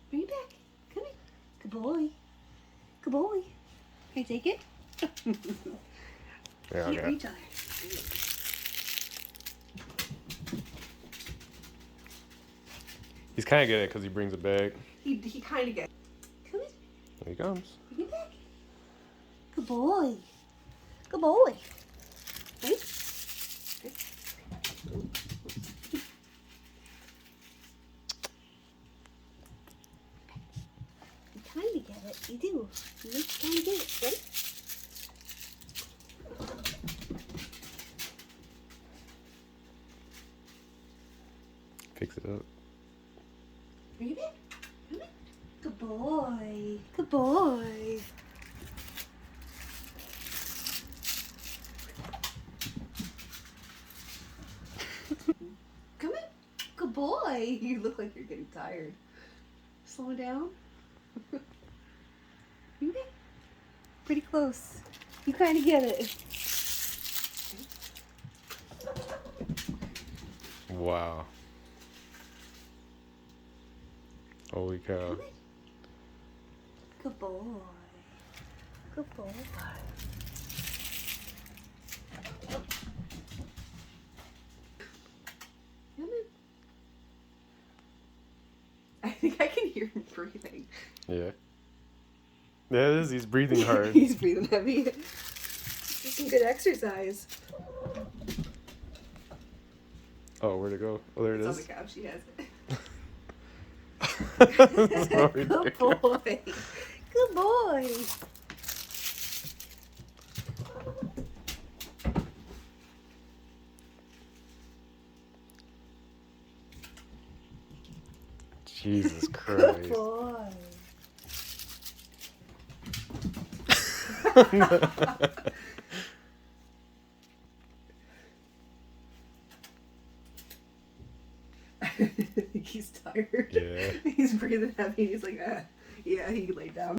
Bring it back. Come here. Good boy. Good boy. Can I take it? Yeah, Can't okay. reach on it. He's kind of good at it because he brings it back. He kind of gets. Come here. There he comes. Bring it back. Good boy. Good boy. Right? You kind of get it. You do. You kind of get it, right? Fix it up. Bring it back. Come here. Good boy. Good boy. Come here. Good boy. You look like you're getting tired. Slow down. Bring it back. Pretty close. You kind of get it. Wow. Holy cow. Come here. Good boy. Good boy. Come in. I think I can hear him breathing. Yeah. Yeah, it is. He's breathing hard. He's breathing heavy. Just some good exercise. Oh, where'd it go? Oh, there it It's on the is. couch. She has it. That's so Good ridiculous. boy. Good boy. Jesus Good Christ. boy. He's tired. Yeah. He's breathing heavy. He's like, yeah, he laid down.